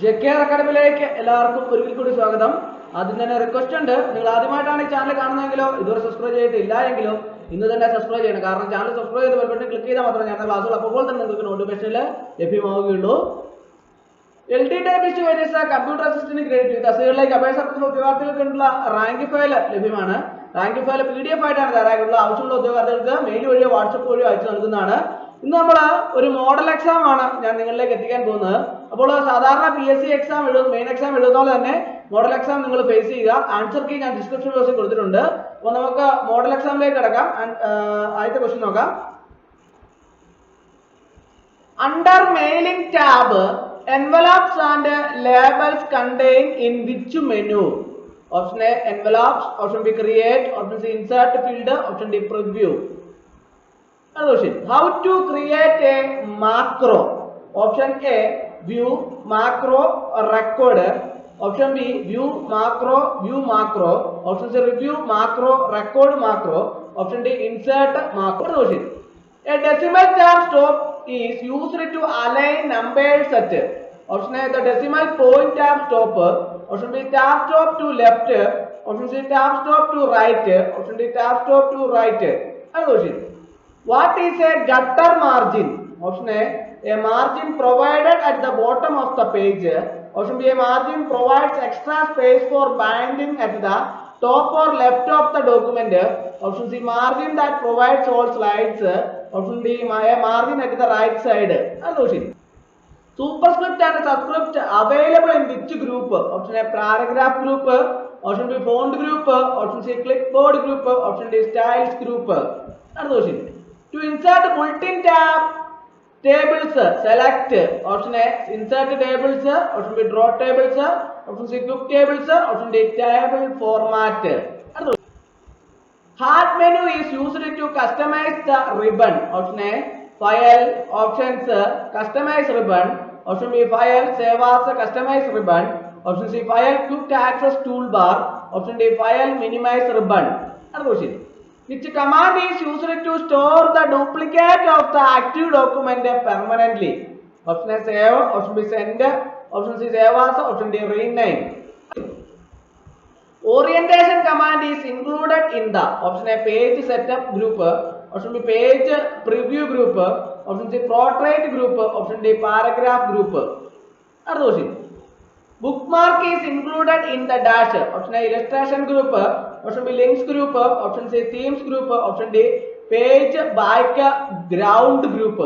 JKR അക്കാഡമിയിലേക്ക് എല്ലാവർക്കും ഒരിക്കൽ കൂടി സ്വാഗതം. ആദ്യം തന്നെ റിക്വസ്റ്റ് ഉണ്ട്, നിങ്ങൾ ആദ്യമായിട്ടാണ് ഈ ചാനൽ കാണുന്നതെങ്കിലോ ഇതുവരെ സബ്സ്ക്രൈബ് ചെയ്തിട്ടില്ല എങ്കിലോ ഇന്ന് തന്നെ സബ്സ്ക്രൈബ് ചെയ്യണം. കാരണം ചാനൽ സബ്സ്ക്രൈബ് ചെയ്ത് ബെൽ ബട്ടൺ ക്ലിക്ക് ചെയ്താൽ മാത്രമേ ഞങ്ങളുടെ ക്ലാസ്സുകൾ അപ്പോൾ തന്നെ നിങ്ങൾക്ക് നോട്ടിഫിക്കേഷനിൽ ലഭ്യമാവുകയുള്ളൂ. LD typist various computer assistant grade തസ്തികകളിലേക്ക് അപേക്ഷ നടത്തുന്ന ഉദ്യോഗാർത്ഥികൾക്കുള്ള റാങ്ക് ഫയൽ ലഭ്യമാണ്. റാങ്ക് ഫയൽ PDF ആയിട്ടാണ് തയ്യാറായിട്ടുള്ളത്. ആവശ്യമുള്ള ഉദ്യോഗാർത്ഥികൾക്ക് മെയിൽ വഴിയോ വാട്സപ്പ് വഴിയോ അയച്ചു നൽകുന്നതാണ്. ഇന്ന് നമ്മൾ ഒരു മോഡൽ എക്സാം ആണ് ഞാൻ നിങ്ങളിലേക്ക് എത്തിക്കാൻ പോകുന്നത്. അപ്പോൾ സാധാരണ PSC എക്സാം മെയിൻ എക്സാം എഴുതുന്ന പോലെ തന്നെ മോഡൽ എക്സാം നിങ്ങൾ ഫേസ് ചെയ്യുക. ആൻസർ കീ ഞാൻ ഡിസ്ക്രിപ്ഷൻ ബോക്സിൽ കൊടുത്തിട്ടുണ്ട്. അപ്പോൾ നമുക്ക് മോഡൽ എക്സാമിലേക്ക് കിടക്കാം. ആദ്യത്തെ ക്വസ്റ്റ്യൻ നോക്കാം. Under mailing tab envelopes and labels contained in which menu? Option A envelopes, option B create, option C insert field, option D preview. How to create a macro? Option A view macro record, option B view macro, option C review macro, record macro, option D insert macro. A decimal tab stop is used to align numbered set. Option A the decimal point tab stop, option B tab stop to left, option C tab stop to right, option D tab stop to right. What is a gutter margin? Option A margin provided at the bottom of the page, option B a margin provides extra space for binding at the top or left of the document, option C margin that provides all slides, option D a margin at the right side. Superscript and subscript available in which group? Option A paragraph group, option B font group, option C clipboard group, option D styles group. To insert bulletin tab tables, select option A insert tables, option B draw tables, option C group tables, option D table format. Hard menu is used to customize the ribbon. Option A file, options customize ribbon, option B file save as customize ribbon, option C file quick access toolbar, option D file minimize ribbon. Which command is used to store the duplicate of the active document permanently? Option A save, option B send, option C save as, option D rename. Orientation command is included in the option A page setup group, option B page preview group, option C portrait group, option D paragraph group. Bookmark is included in the dash, option A illustration group, option B links group, option C themes group, option D page background group.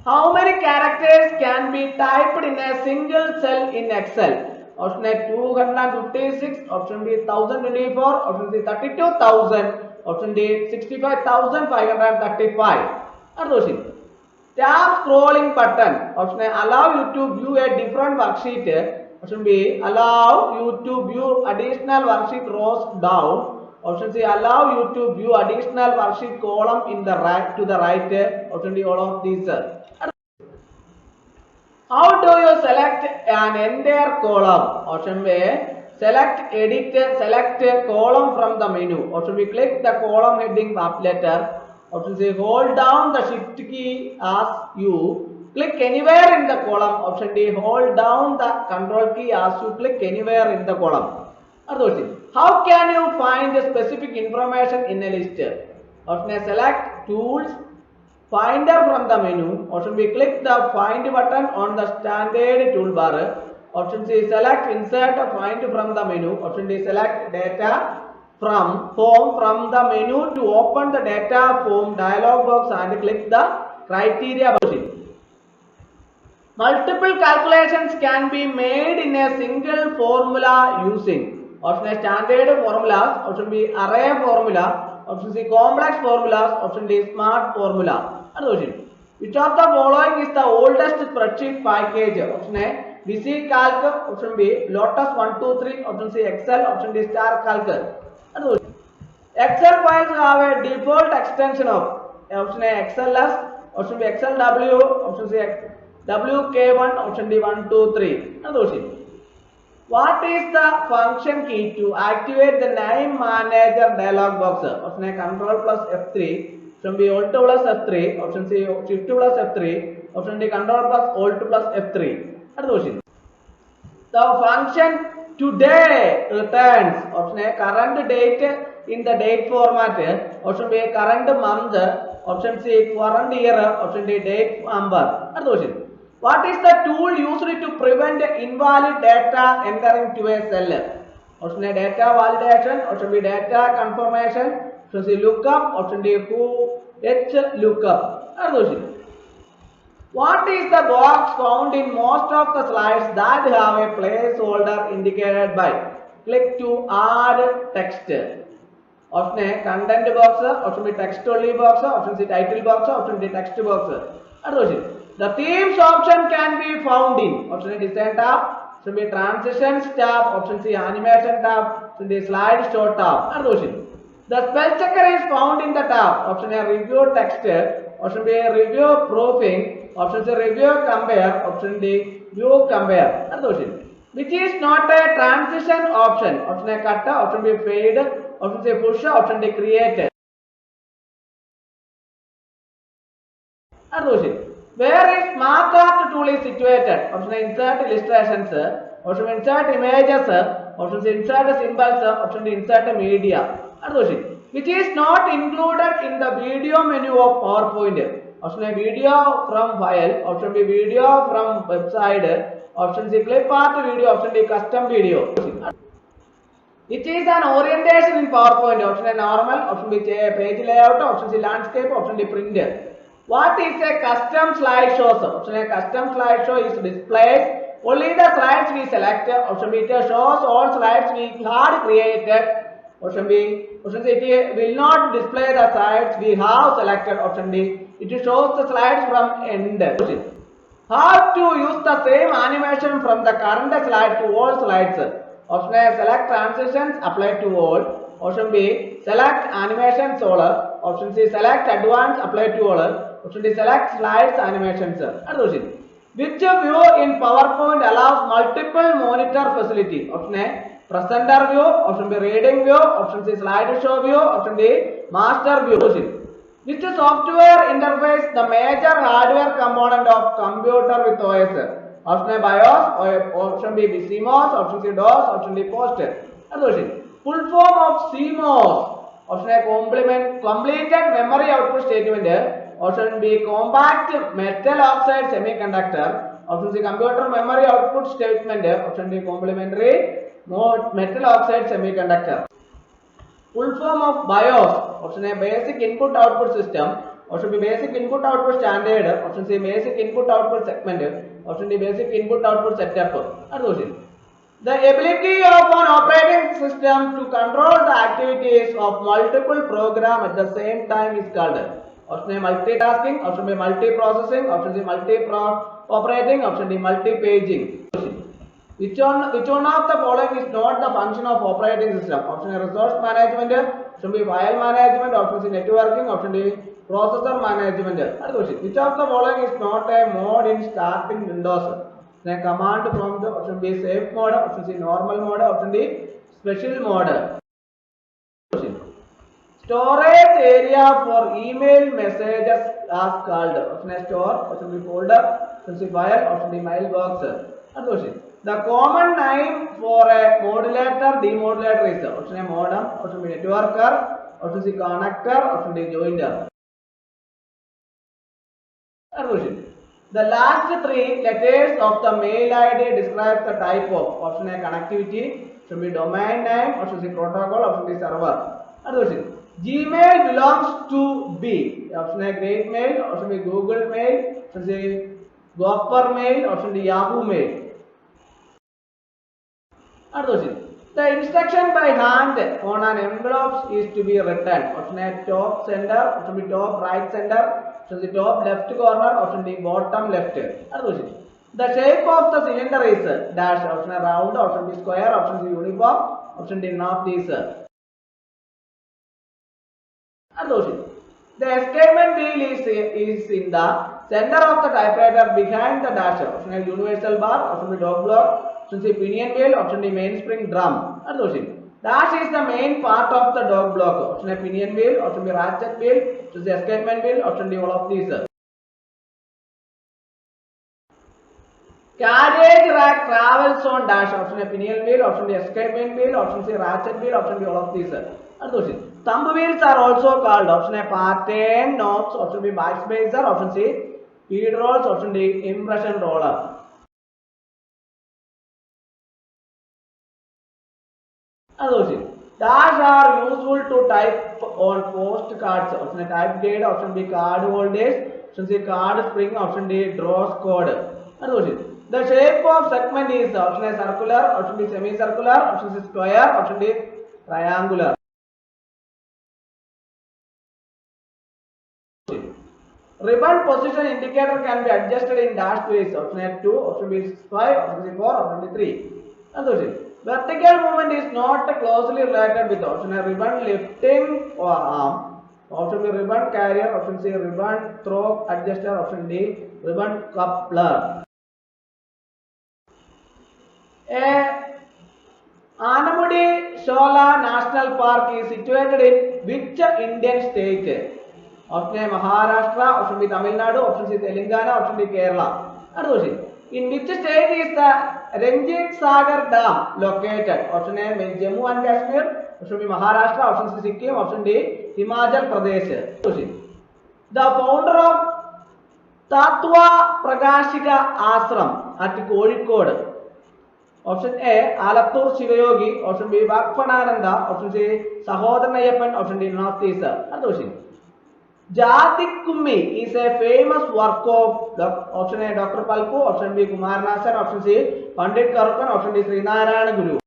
How many characters can be typed in a single cell in Excel? Option A 256, option B 1024, option C 32,000, option D 65,535. Tab scrolling button. Option A allow you to view a different worksheet, option B allow you to view additional worksheet rows down, option C allow you to view additional worksheet column in the right to the right, option D all of these. How do you select an entire column? Option A select edit select column from the menu, option B click the column heading up letter, option C hold down the shift key as you click anywhere in the column, option D hold down the control key as you click anywhere in the column. How can you find specific information in a list? Option A select tools finder from the menu, option B click the find button on the standard toolbar, option C select insert find from the menu, option D select data from form from the menu to open the data form dialog box and click the criteria button. Multiple calculations can be made in a single formula using option A standard formulas, option B array formula, option C complex formulas, option D smart formula. Which of the following is the oldest spreadsheet package? Option A VisiCalc, option B Lotus 123, option C Excel, option D Star Calc. Excel files have a default extension of option A XLS, option B XLW, option C WK1, option D 123. What is the function key to activate the name manager dialog box? Option A Control plus F3, option B Alt plus F3, option C Shift plus F3, option D Control plus Alt plus F3. അടുത്ത question. The function today returns option A current date in the date format, option B current month, option C current year, option D date number. അടുത്ത question. What is the tool used to prevent invalid data entering to a cell? Option A data validation, option B data confirmation, option C lookup, option D H lookup. അടുത്ത question. What is the box found in most of the slides that have a placeholder indicated by click to add text? Option A content box, option B text only box, option C title box, option D text box. The themes option can be found in option A design tab, option B transitions tab, option C animation tab, option D slide show tab. The spell checker is found in the tab, option A review text, option B review proofing, option C review compare, option D view compare. Which is not a transition option? Option A cut, option B fade, option C push, option D create. Where is markup tool is situated? Option A insert illustrations, option B insert images, option C insert symbols, option D insert media. Which is not included in the video menu of PowerPoint? Option A video from file, option B video from website, option C clip art video, option D custom video. Which is an orientation in PowerPoint? Option A normal, option B page layout, option C landscape, option D print. What is a custom slideshow? Option A custom slideshow is displays only the slides we select, option B it shows all slides we had created, option B, option C it will not display the slides we have selected, option D it shows the slides from end. How to use the same animation from the current slide to all slides? Option A select transitions apply to all, option B select animations all, option C select advanced apply to all, option D select slides animations. Which view in PowerPoint allows multiple monitor facility? Option A presenter view, option B reading view, option C slideshow view, option D master view. Which software interface the major hardware component of computer with OS? Option A BIOS, option B CMOS, option C DOS, option D POST. Full form of CMOS. Option A completed memory output statement, option B compact metal oxide semiconductor, option C computer memory output statement, option D complementary metal oxide semiconductor. Full form of BIOS. Option A basic input output system, option B basic input output standard, option C basic input output segment, option D basic input output setup. The ability of an operating system to control the activities of multiple programs at the same time is called option A multitasking, option B multiprocessing, option C multi-operating, option D multi-paging. Which one of the following is not the function of operating system? Option A resource management, option B file management, option C networking, option D processor management. Which of the following is not a mode in starting Windows? A command prompt, option B safe mode, option C normal mode, option D special mode. Storage area for email messages as called option A store, option B folder, option C file, option D mailbox. The common name for a modulator demodulator is option A modem, option B networker, option C connector, option D joiner. The last three letters of the mail ID describe the type of option A connectivity, option B domain name, option C protocol, option D server. Gmail belongs to B. Option A Great Mail, option B Google Mail, option C Gopher Mail, option D Yahoo Mail. The instruction by hand on an envelope is to be written. Option A top center, option B top right center, option C top left corner, option D bottom left. The shape of the cylinder is dash. Option A round, option B square, option C uniform, option D none of these. The escapement wheel is in the center of the typewriter behind the dash. Option A universal bar, option B dog block, option C pinion wheel, option D mainspring drum. Dash is the main part of the dog block. Option A pinion wheel, option B ratchet wheel, option C escapement wheel, option D all of these. Carriage rack travels on dash. Option A pinion wheel, option B escapement wheel, option C ratchet wheel, option D all of these. Thumb wheels are also called. Option A pattern knobs, option B backspacer, option C feed rolls, option D impression roller. Dash are useful to type on postcards. Option A type guide, option B card holders, option C card spring, option D draws code. The shape of segment is option A circular, option B semicircular, option C square, option D triangular. Ribbon position indicator can be adjusted in dash ways. Option A 2, option B 5, option C 4, option D 3. Vertical movement is not closely related with option A ribbon lifting or arm, option B ribbon carrier, option C ribbon throw adjuster, option D ribbon coupler. Anamudi Shola National Park is situated in which Indian state? Option A Maharashtra, option B Tamil Nadu, option C Telangana, option D Kerala. In which state is the Ranjit Sagar Dam located? Option A Jammu and Kashmir, option B Maharashtra, option C Sikkim, option D Himachal Pradesh. The founder of Tatwa Prakashika Ashram at Kozhikode. Option A Alattur Shivayogi, option B Vakfanananda, option C Sahodranayappan, option D none of these. Jati Kummi is a famous work of option A Dr. Palku, option B Kumaranasan, option C Pandit Karupan, option D Srinarayana Guru.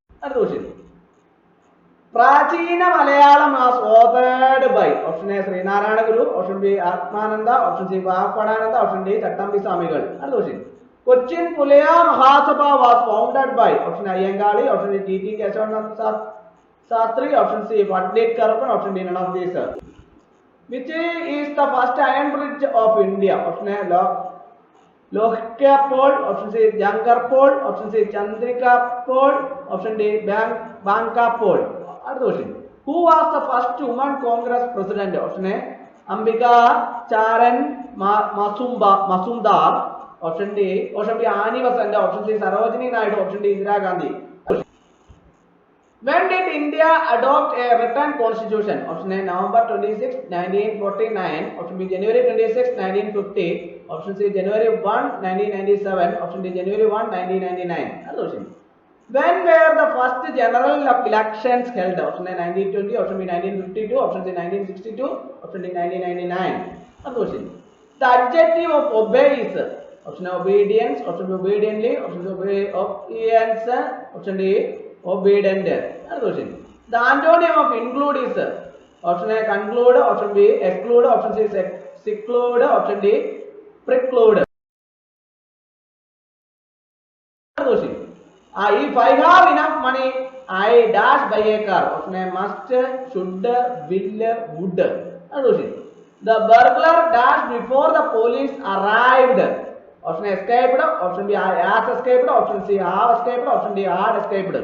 Prachina Malayalam was authored by option A Srinarayana Guru, option B Atmananda, option C Vakfanananda, option D Chattambi Samigal. Cochin Pulaya Mahasabha was founded by option A Iyengali, option D T.T. Keshavananda Sastri, option C Pandit Karupan, option D none of these. Which is the first iron bridge of India? Option A Lohkya Pole, option C Jangar Pole, option C Chandrika Pole, option D Banka Pole. Who was the first woman Congress president? Option A Ambika Charan Mazumdar, option D Ani Vasant, option C Sarojini Naidu, option D Indira Gandhi. When did India adopt a written constitution? Option A November 26, 1949, option B January 26, 1950, option C January 1, 1997, option D January 1, 1999. When were the first general elections held? Option A 1920, option B 1952, option C 1962, option D 1999. The adjective of obey is option A obedience, option B obediently, option C obedience, option D obedient. The antonym of include is option A conclude, option B exclude, option C seclude, option D preclude. If I have enough money, I dash buy a car. Option A must, should, will, would. The burglar dashed before the police arrived. Option A escaped, option B has escaped, option C have escaped, option D had escaped.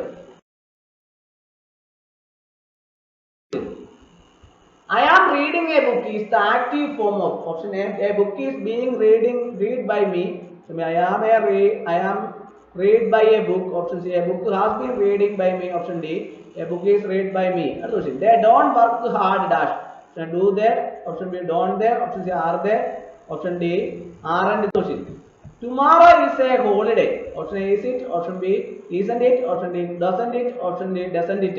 I am reading a book is the active form of option A book is being read by me. So I am read by a book. Option C a book has been reading by me. Option D a book is read by me. They don't work hard dash. Option do they? Option B don't they? Option C are they? Option D aren't. Tomorrow is a holiday. Option A is it? Option B isn't it? Option D doesn't it? Option D doesn't it?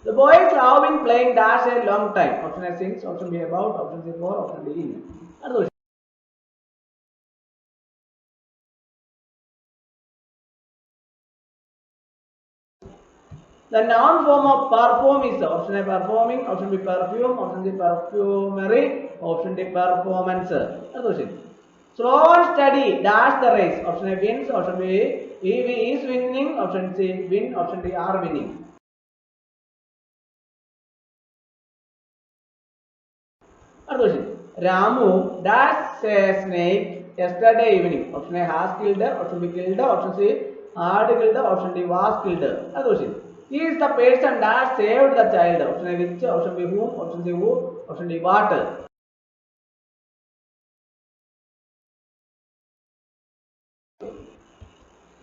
The boys have been playing dash a long time. Option A since, option B about, option C for, option D in. The noun form of perform is option A performing, option B perfume, option C perfumery, option D performance. Slow and steady dash the race. Option A wins, option B is winning, option C win, option D are winning. Ramu dash a snake yesterday evening. Option A has killed, option B killed, option C had killed, option D was killed. He is the person that saved the child. Option A which, option B whom, option C who, option D what.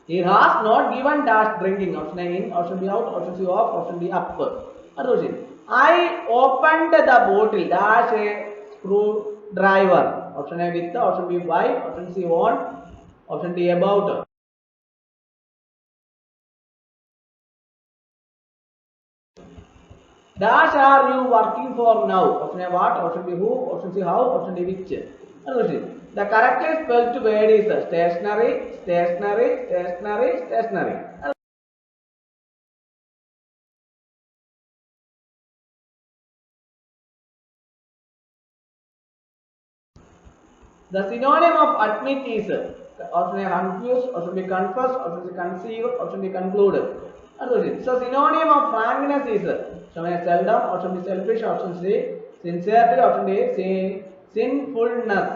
He has not given dash drinking. Option A in, option B out, option C off, option D up. അടുത്ത question. I opened the bottle dash a screwdriver. Option A with, option B by, option C on, option D about. Dash are you working for now? Option A what, option B who, option C how, option D which. അടുത്ത question. The correctly spelled word is stationary, stationary, stationary, stationary. The synonym of admit is option A confuse, option B confess, option C conceive, option D conclude. So synonym of frankness is option A seldom, option B selfish, option C sincerity, option D sinfulness.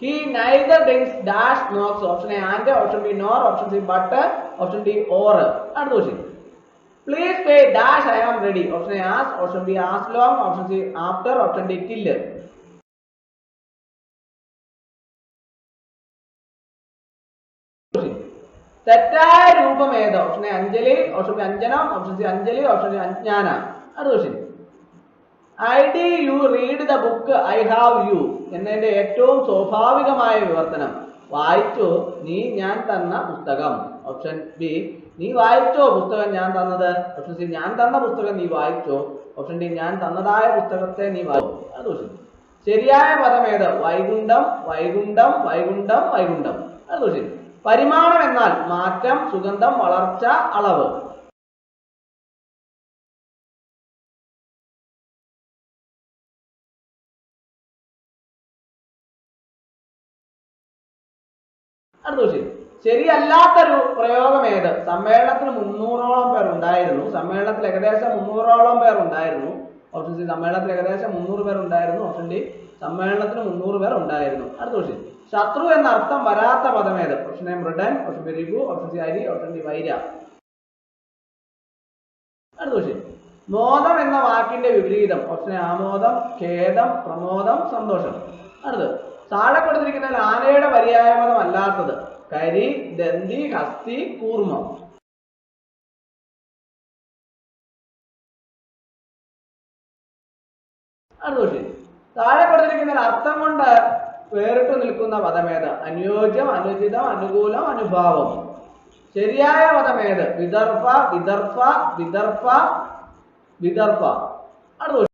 He neither drinks dash smokes. Option A and, option B nor, option C but, option D or. അടുത്ത question. Please pay dash I am ready. Option A as, option B as long, option C after, option D till. തെറ്റായ രൂപം ഏത്? Option A അഞ്ജലി, option B അഞ്ജനം, option C അഞ്ജലി, option D അഞ്ജാന. അടുത്ത question. I D you read the book I have you എന്നതിന്റെ ഏറ്റവും സ്വാഭാവികമായ വിവർത്തനം വായിച്ചോ നീ ഞാൻ തന്ന പുസ്തകം. ഓപ്ഷൻ ബി നീ വായിച്ചോ പുസ്തകം ഞാൻ തന്നത്. ഓപ്ഷൻ സി ഞാൻ തന്ന പുസ്തകം നീ വായിച്ചോ. ഓപ്ഷൻ ഡി ഞാൻ തന്നതായ പുസ്തകത്തെ നീ വായിച്ചോ. അടുത്ത ക്വസ്റ്റ്യൻ. ശരിയായ പദം ഏത്? വൈകുണ്ഠം, വൈകുണ്ഠം, വൈകുണ്ഠം, വൈകുണ്ഠം. അടുത്ത ക്വസ്റ്റ്യൻ. പരിമാണം എന്നാൽ മാറ്റം, സുഗന്ധം, വളർച്ച, അളവ്. അടുത്ത ക്വസ്റ്റ്യൻ. ശരിയല്ലാത്തൊരു പ്രയോഗം ഏത്? സമ്മേളനത്തിന് 300ഓളം പേർ ഉണ്ടായിരുന്നു. സമ്മേളനത്തിൽ ഏകദേശം 300ഓളം പേർ ഉണ്ടായിരുന്നു. ഓപ്ഷൻ സി സമ്മേളനത്തിൽ ഏകദേശം 300 പേർ ഉണ്ടായിരുന്നു. ഓപ്ഷൻ ഡി സമ്മേളനത്തിന് 300 പേർ ഉണ്ടായിരുന്നു. അടുത്ത ക്വസ്റ്റ്യൻ. ശത്രു എന്ന അർത്ഥം വരാത്ത പദം ഏത്? ഓപ്ഷൻ എ മൃഡൻ, ഓപ്ഷൻ ബി റിപു, ഓപ്ഷൻ സി അരി, ഓപ്ഷൻ ഡി വൈര. അടുത്ത ക്വസ്റ്റ്യൻ. മോദം എന്ന വാക്കിന്റെ വിപരീതം? ഓപ്ഷൻ എ ആമോദം, ഖേദം, പ്രമോദം, സന്തോഷം. അടുത്തത്. താഴെ കൊടുത്തിരിക്കുന്നതിൽ ആനയുടെ പര്യായ പദം അല്ലാത്തത്? കരി, ദന്തി, ഹസ്തി, കൂർമ്മം. അടുത്ത ക്വസ്റ്റ്യൻ. താഴെ കൊടുത്തിരിക്കുന്നതിൽ അർത്ഥം കൊണ്ട് വേറിട്ട് നിൽക്കുന്ന പദമേത്? അനുയോജ്യം, അനുചിതം, അനുകൂലം, അനുഭാവം. ശരിയായ പദമേത്? വിദർഭ, വിദർഭ, വിദർഭ, വിദർഭ. അടുത്ത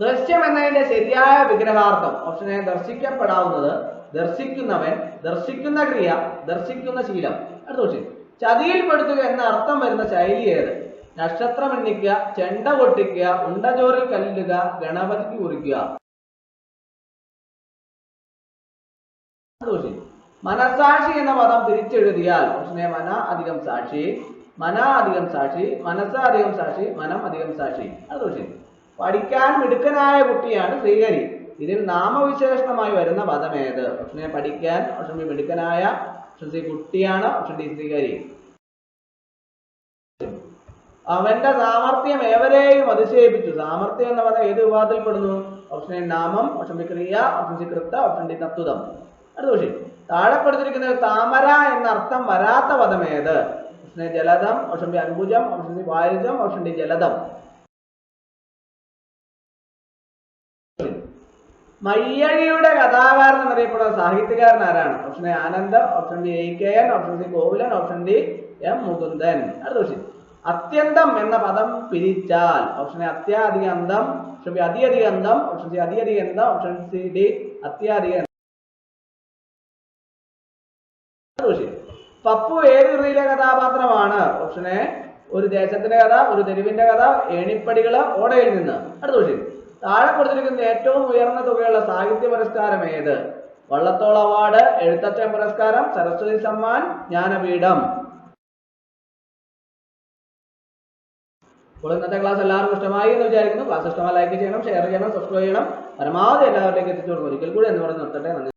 ദൃശ്യം എന്നതിന്റെ ശരിയായ വിഗ്രഹാർത്ഥം? ഓപ്ഷൻ എ ദർശിക്കപ്പെടാവുന്നത്, ദർശിക്കുന്നവൻ, ദർശിക്കുന്ന ക്രിയ, ദർശിക്കുന്ന ശീലം. അടുത്ത ക്വസ്റ്റ്യൻ. ചതിയിൽപ്പെടുത്തുക എന്ന അർത്ഥം വരുന്ന ശൈലി ഏത്? നക്ഷത്രം എണ്ണിക്കുക, ചെണ്ട പൊട്ടിക്കുക, ഉണ്ടചോറിൽ കല്ലുക, ഗണപതിക്ക് കുറിക്കുക. മനസാക്ഷി എന്ന പദം തിരിച്ചെഴുതിയാൽ? ഓപ്ഷൻ എ മന അധികം സാക്ഷി, മന അധികം സാക്ഷി, മനസ്സ അധികം സാക്ഷി, മനം അധികം സാക്ഷി. അടുത്ത ക്വസ്റ്റ്യൻ. പഠിക്കാൻ മിടുക്കനായ കുട്ടിയാണ് ശ്രീഹരി. ഇതിൽ നാമവിശേഷണമായി വരുന്ന പദം ഏത്? ഓപ്ഷൻ എ പഠിക്കാൻ, ഓപ്ഷൻ ബി മിടുക്കനായ, ഓപ്ഷൻ സി കുട്ടിയാണ്, ഓപ്ഷൻ ഡി ശ്രീഹരി. അവന്റെ സാമർത്ഥ്യം ഏവരെയും അതിശയിപ്പിച്ചു. സാമർത്ഥ്യം എന്ന പദം ഏത് വിഭാഗത്തിൽപ്പെടുന്നു? ഓപ്ഷൻ എ നാമം, ഓപ്ഷൻ ബി ക്രിയ, ഓപ്ഷൻ സി കൃത്ത, ഓപ്ഷൻ ഡി തത്വം. അടുത്ത ക്വസ്റ്റ്യൻ. താഴെ കൊടുത്തിരിക്കുന്നത് താമര എന്ന അർത്ഥം വരാത്ത പദം ഏത്? ഓപ്ഷൻ എ ജലദം, ഓപ്ഷൻ ബി അൻഭുജം, ഓപ്ഷൻ സി വാരിജം, ഓപ്ഷൻ ഡി ജലദം. മയ്യഴിയുടെ കഥാകാരൻ എന്നറിയപ്പെടുന്ന സാഹിത്യകാരൻ ആരാണ്? ഓപ്ഷൻ എ ആനന്ദം, option B A K N, option C Kovilan, option D M Mukundan. അടുത്ത ക്വസ്റ്റ്യൻ. അത്യന്തം എന്ന പദം പിരിച്ചാൽ? ഓപ്ഷൻ എ അത്യാധികന്തം, ഓപ്ഷൻ ബി അധികന്തം, ഓപ്ഷൻ സി അധികന്തം, ഓപ്ഷൻ സി ഡി അത്യാധികം. പപ്പു ഏത് കൃതിയിലെ കഥാപാത്രമാണ്? ഓപ്ഷൻ എ ഒരു ദേശത്തിന്റെ കഥ, ഒരു തെരുവിന്റെ കഥ, ഏണിപ്പടികള്, ഓടയിൽ നിന്ന്. അടുത്ത ക്വസ്റ്റ്യൻ. താഴെ കൊടുത്തിരിക്കുന്ന ഏറ്റവും ഉയർന്ന തുകയുള്ള സാഹിത്യ പുരസ്കാരം ഏത്? വള്ളത്തോൾ അവാർഡ്, എഴുത്തച്ഛൻ പുരസ്കാരം, സരസ്വതി സമ്മാൻ, ജ്ഞാനപീഠം. അപ്പോൾ ഇന്നത്തെ ക്ലാസ് എല്ലാവർക്കും ഇഷ്ടമായി എന്ന് വിചാരിക്കുന്നു. ക്ലാസ് ഇഷ്ടമായി ലൈക്ക് ചെയ്യണം, ഷെയർ ചെയ്യണം, സബ്സ്ക്രൈബ് ചെയ്യണം. പരമാവധി എല്ലാവരിലേക്ക് എത്തിച്ചു കൊടുക്കും. ഒരിക്കൽ കൂടി എന്ന് പറഞ്ഞ് നിർത്തട്ടെ. നന്ദി.